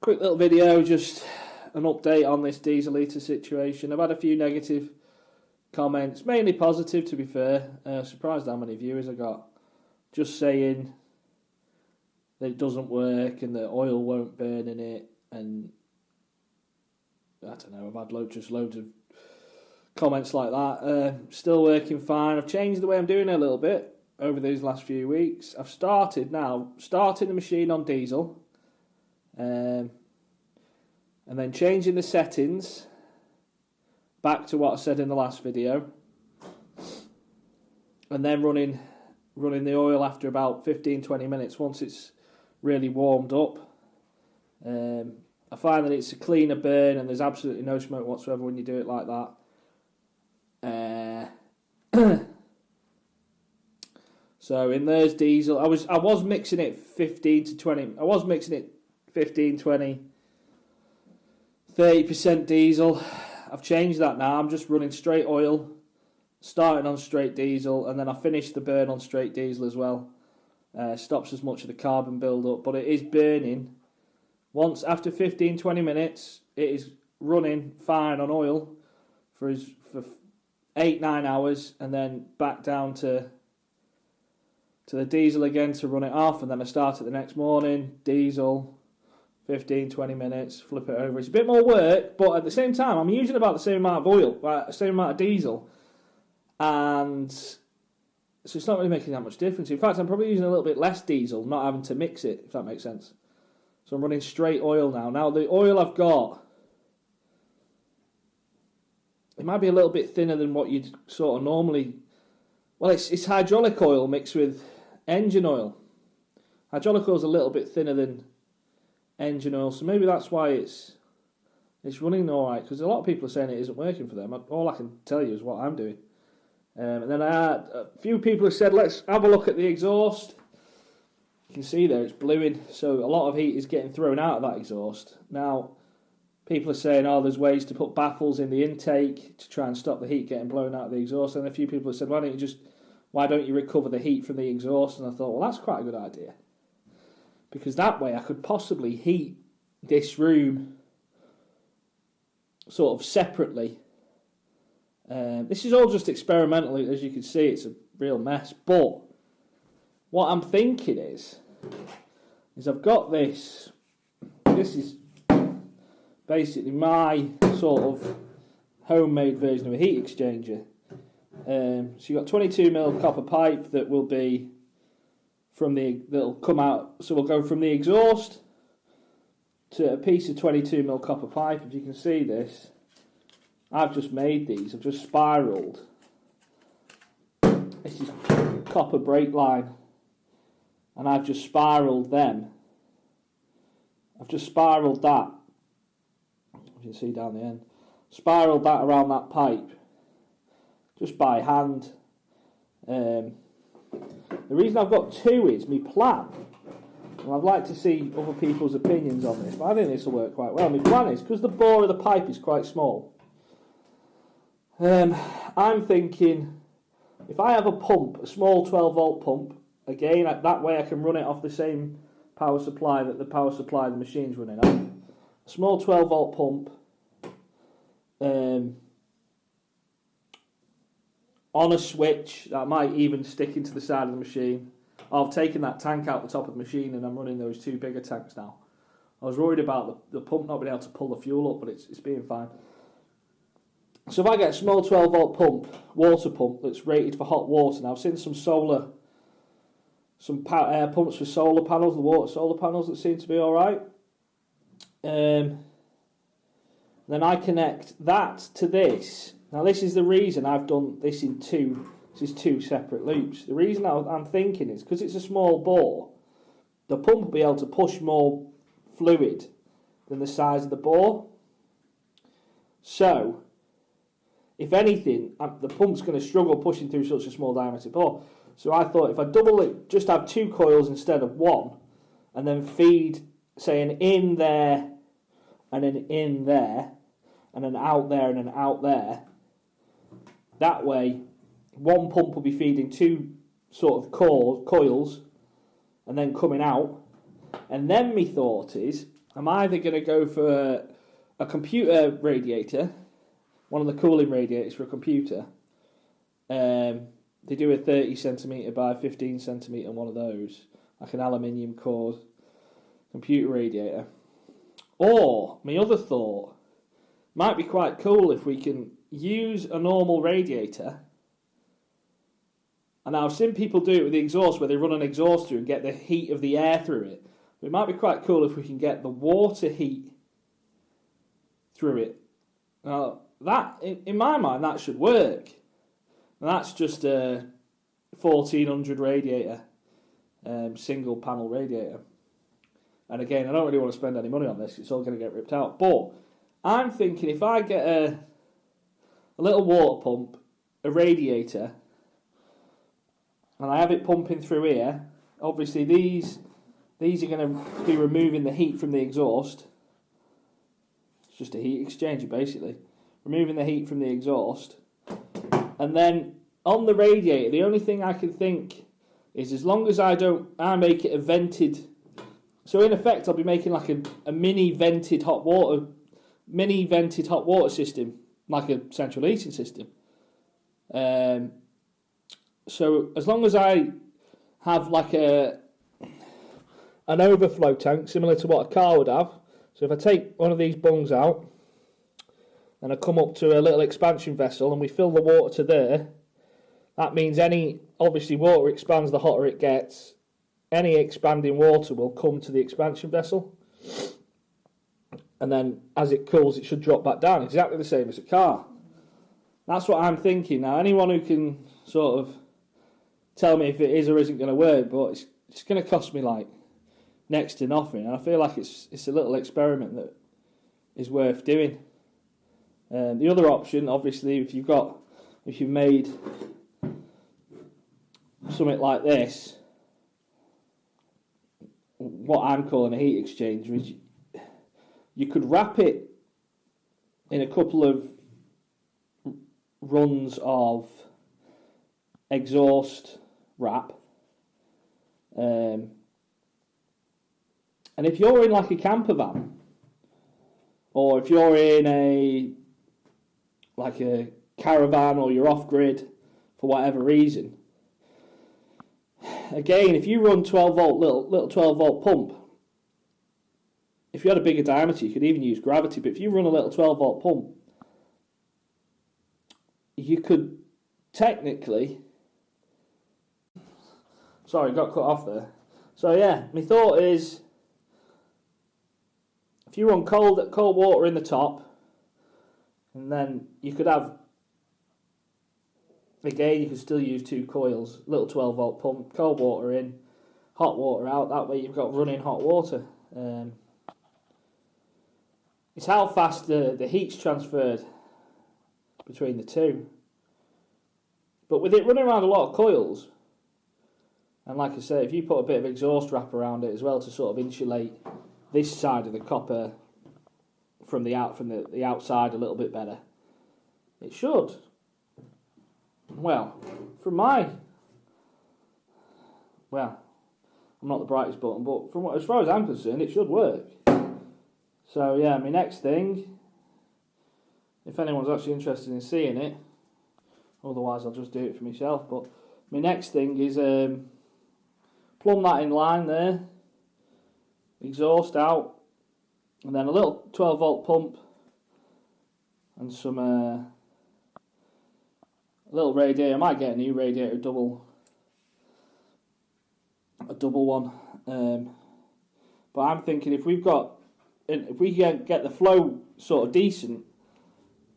Quick little video, just an update on this Dieselita situation. I've had a few negative comments, mainly positive to be fair. Surprised how many viewers I got. Just saying that it doesn't work and the oil won't burn in it, and I don't know, I've had loads of comments like that. Still working fine. I've changed the way I'm doing it a little bit over these last few weeks. I've started the machine on diesel, and then changing the settings back to what I said in the last video, and then running the oil after about 15-20 minutes once it's really warmed up. I find that it's a cleaner burn and there's absolutely no smoke whatsoever when you do it like that. So in there's diesel. I was mixing it 15 to 20. I was mixing it 15, 20, 30% diesel. I've changed that now. I'm just running straight oil, starting on straight diesel, and then I finish the burn on straight diesel as well. Stops as much of the carbon build up, but it is burning. Once after 15-20 minutes, it is running fine on oil for 8-9 hours, and then back down to the diesel again to run it off, and then I start it the next morning, diesel, 15-20 minutes, flip it over. It's a bit more work, but at the same time, I'm using about the same amount of oil, the same amount of diesel, and so it's not really making that much difference. In fact, I'm probably using a little bit less diesel, not having to mix it, if that makes sense. So I'm running straight oil now. Now, the oil I've got, it might be a little bit thinner than what you'd sort of normally... Well, it's hydraulic oil mixed with engine oil. Hydraulic oil is a little bit thinner than engine oil, so maybe that's why it's running all right, because a lot of people are saying it isn't working for them. All I can tell you is what I'm doing. And then I had a few people have said, let's have a look at the exhaust. You can see there it's bluing, so a lot of heat is getting thrown out of that exhaust. Now, people are saying, oh, there's ways to put baffles in the intake to try and stop the heat getting blown out of the exhaust. And a few people have said, why don't you recover the heat from the exhaust? And I thought, well, that's quite a good idea, because that way I could possibly heat this room sort of separately. This is all just experimental, as you can see. It's a real mess, but what I'm thinking is I've got this is basically my sort of homemade version of a heat exchanger. So you've got 22mm copper pipe that will be that'll come out, so we'll go from the exhaust to a piece of 22mm copper pipe. If you can see this, I've just made these. I've just spiralled. This is copper brake line, and I've just spiralled them. I've just spiralled that. You can see down the end. Spiralled that around that pipe, just by hand. The reason I've got two is my plan. And I'd like to see other people's opinions on this, but I think this will work quite well. My plan is, because the bore of the pipe is quite small, I'm thinking if I have a pump, a small 12-volt pump, again, that way I can run it off the same power supply that the machine's running on. A small 12-volt pump on a switch that might even stick into the side of the machine. I've taken that tank out the top of the machine and I'm running those two bigger tanks now. I was worried about the pump not being able to pull the fuel up, but it's being fine. So if I get a small 12-volt pump, water pump, that's rated for hot water. Now I've seen some pumps for solar panels, the water solar panels that seem to be alright. Then I connect that to this. Now this is the reason I've done this in two. This is two separate loops. The reason I'm thinking is because it's a small bore, the pump will be able to push more fluid than the size of the bore. So, if anything, the pump's going to struggle pushing through such a small diameter bore. So I thought if I double it, just have two coils instead of one, and then feed, say, an in there, and an in there, and an out there, and an out there. That way, one pump will be feeding two sort of coils, and then coming out. And then my thought is, I'm either going to go for a computer radiator, one of the cooling radiators for a computer. They do a 30 centimetre by 15 centimetre one of those, like an aluminium core computer radiator. Or, my other thought, might be quite cool if we can use a normal radiator. And I've seen people do it with the exhaust, where they run an exhaust through and get the heat of the air through it. But it might be quite cool if we can get the water heat through it. Now, that, in my mind, that should work. And that's just a 1400 radiator, single panel radiator. And again, I don't really want to spend any money on this. It's all going to get ripped out. But I'm thinking if I get a little water pump, a radiator, and I have it pumping through here, obviously these are going to be removing the heat from the exhaust. It's just a heat exchanger, basically. Removing the heat from the exhaust. And then on the radiator, the only thing I can think is, as long as I make it a vented. So in effect, I'll be making like a mini vented hot water system, like a central heating system. So as long as I have like an overflow tank similar to what a car would have. So if I take one of these bungs out, and I come up to a little expansion vessel, and we fill the water to there, that means obviously water expands the hotter it gets. Any expanding water will come to the expansion vessel, and then as it cools, it should drop back down, exactly the same as a car. That's what I'm thinking. Now, anyone who can sort of tell me if it is or isn't going to work, but it's going to cost me like next to nothing, and I feel like it's a little experiment that is worth doing. The other option, obviously, if you've made something like this, what I'm calling a heat exchanger, is you could wrap it in a couple of runs of exhaust wrap, and if you're in like a camper van, or if you're in a caravan, or you're off grid for whatever reason, again, if you run 12 volt little 12 volt pump, if you had a bigger diameter, you could even use gravity. But if you run a little 12 volt pump, you could technically. Sorry, got cut off there. So yeah, my thought is, if you run cold water in the top, and then you could have, again, you could still use 2 coils, little 12 volt pump, cold water in, hot water out. That way you've got running hot water. It's how fast the heat's transferred between the two. But with it running around a lot of coils, and like I say, if you put a bit of exhaust wrap around it as well to sort of insulate this side of the copper from the outside a little bit better, it should. Well, I'm not the brightest button, but as far as I'm concerned, it should work. So yeah, my next thing, if anyone's actually interested in seeing it, otherwise I'll just do it for myself, but my next thing is plumb that in line there, exhaust out, and then a little 12 volt pump, and some little radiator. I might get a new radiator, a double one. But I'm thinking if we can get the flow sort of decent,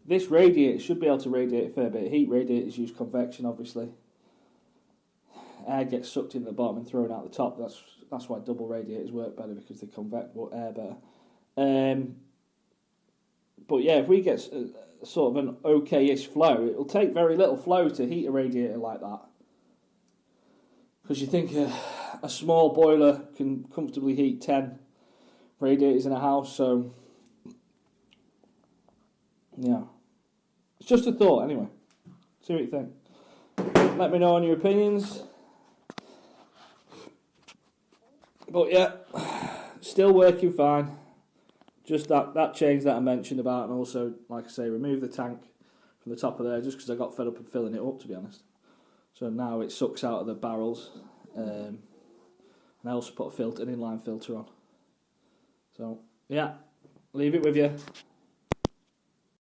this radiator should be able to radiate a fair bit of heat. Radiators use convection, obviously. Air gets sucked in the bottom and thrown out the top. That's why double radiators work better, because they convect air better. But yeah, if we get sort of an okay-ish flow, it'll take very little flow to heat a radiator like that. Because you think a small boiler can comfortably heat 10 radiators in a house, so yeah. It's just a thought anyway. See what you think. Let me know on your opinions. But yeah, still working fine. just that change that I mentioned about, and also, like I say, remove the tank from the top of there, just because I got fed up of filling it up, to be honest. So now it sucks out of the barrels, and I also put an inline filter on. So yeah, leave it with you.